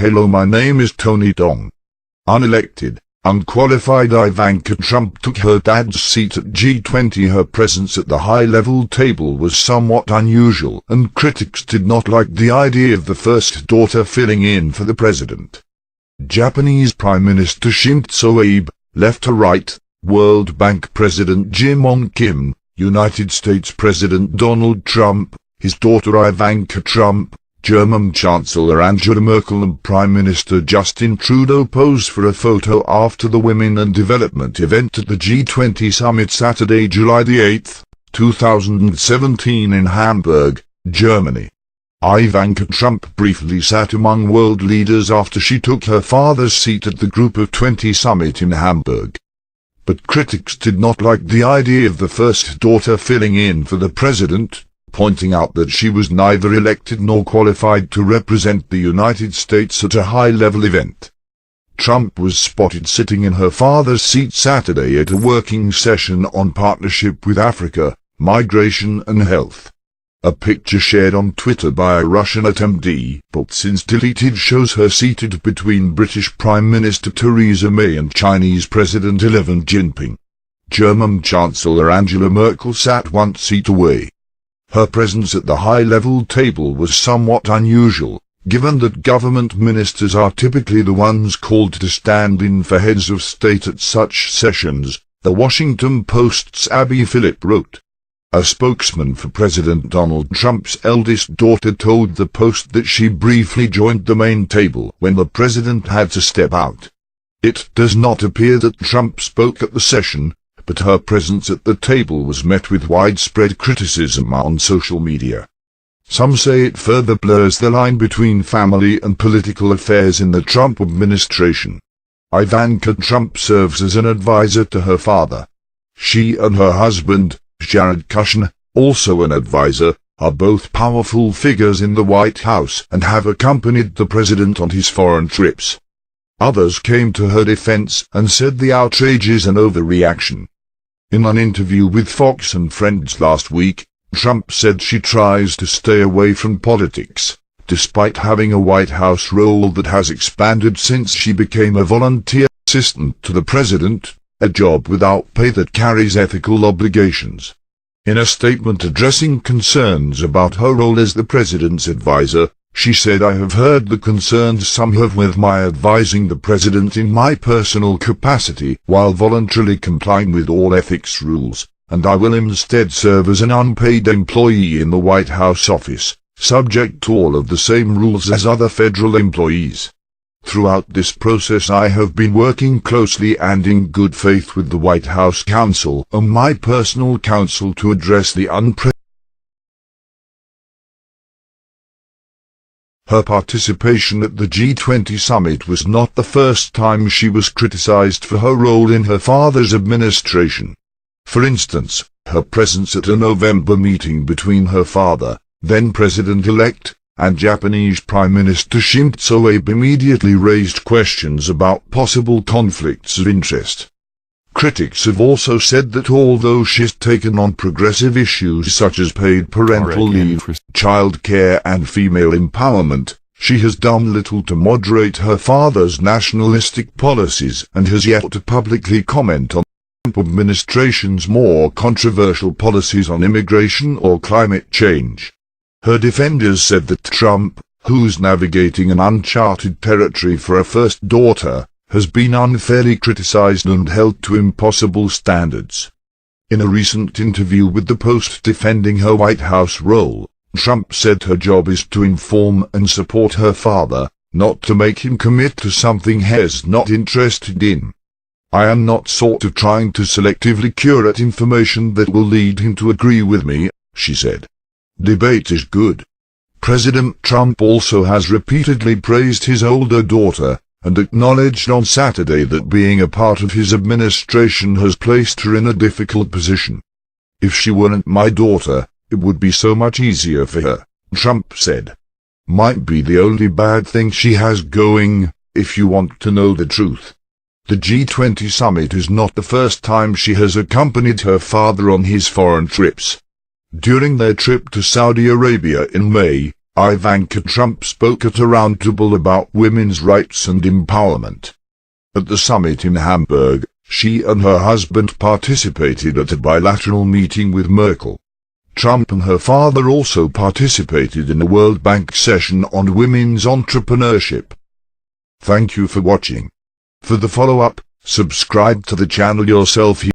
Hello, my name is Tony Dong. Unelected, unqualified Ivanka Trump took her dad's seat at G20. Her presence at the high-level table was somewhat unusual, and critics did not like the idea of the first daughter filling in for the president. Japanese Prime Minister Shinzo Abe, left to right, World Bank President Jim Kim, United States President Donald Trump, his daughter Ivanka Trump, German Chancellor Angela Merkel and Prime Minister Justin Trudeau posed for a photo after the Women and Development event at the G20 summit Saturday, July 8, 2017 in Hamburg, Germany. Ivanka Trump briefly sat among world leaders after she took her father's seat at the Group of 20 summit in Hamburg. But critics did not like the idea of the first daughter filling in for the president, pointing out that she was neither elected nor qualified to represent the United States at a high-level event. Trump was spotted sitting in her father's seat Saturday at a working session on partnership with Africa, migration and health. A picture shared on Twitter by a Russian attendee, but since deleted, shows her seated between British Prime Minister Theresa May and Chinese President Xi Jinping. German Chancellor Angela Merkel sat one seat away. Her presence at the high-level table was somewhat unusual, given that government ministers are typically the ones called to stand in for heads of state at such sessions, The Washington Post's Abby Phillip wrote. A spokesman for President Donald Trump's eldest daughter told the Post that she briefly joined the main table when the president had to step out. It does not appear that Trump spoke at the session, but her presence at the table was met with widespread criticism on social media. Some say it further blurs the line between family and political affairs in the Trump administration. Ivanka Trump serves as an advisor to her father. She and her husband, Jared Kushner, also an advisor, are both powerful figures in the White House and have accompanied the president on his foreign trips. Others came to her defense and said the outrage is an overreaction. In an interview with Fox and Friends last week, Trump said she tries to stay away from politics, despite having a White House role that has expanded since she became a volunteer assistant to the president, a job without pay that carries ethical obligations. In a statement addressing concerns about her role as the president's advisor, she said, "I have heard the concerns some have with my advising the president in my personal capacity while voluntarily complying with all ethics rules, and I will instead serve as an unpaid employee in the White House office, subject to all of the same rules as other federal employees. Throughout this process I have been working closely and in good faith with the White House counsel and my personal counsel to address the unprecedented." Her participation at the G20 summit was not the first time she was criticized for her role in her father's administration. For instance, her presence at a November meeting between her father, then President-elect, and Japanese Prime Minister Shinzo Abe immediately raised questions about possible conflicts of interest. Critics have also said that although she's taken on progressive issues such as paid parental leave, child care and female empowerment, she has done little to moderate her father's nationalistic policies and has yet to publicly comment on the Trump administration's more controversial policies on immigration or climate change. Her defenders said that Trump, who's navigating an uncharted territory for a first daughter, has been unfairly criticized and held to impossible standards. In a recent interview with the Post defending her White House role, Trump said her job is to inform and support her father, not to make him commit to something he's not interested in. "I am not sort of trying to selectively curate information that will lead him to agree with me," she said. Debate is good. President Trump also has repeatedly praised his older daughter, and acknowledged on Saturday that being a part of his administration has placed her in a difficult position. "If she weren't my daughter, it would be so much easier for her," Trump said. "Might be the only bad thing she has going, if you want to know the truth." The G20 summit is not the first time she has accompanied her father on his foreign trips. During their trip to Saudi Arabia in May, Ivanka Trump spoke at a roundtable about women's rights and empowerment. At the summit in Hamburg, she and her husband participated at a bilateral meeting with Merkel. Trump and her father also participated in a World Bank session on women's entrepreneurship. Thank you for watching. For the follow-up, subscribe to the channel yourself here.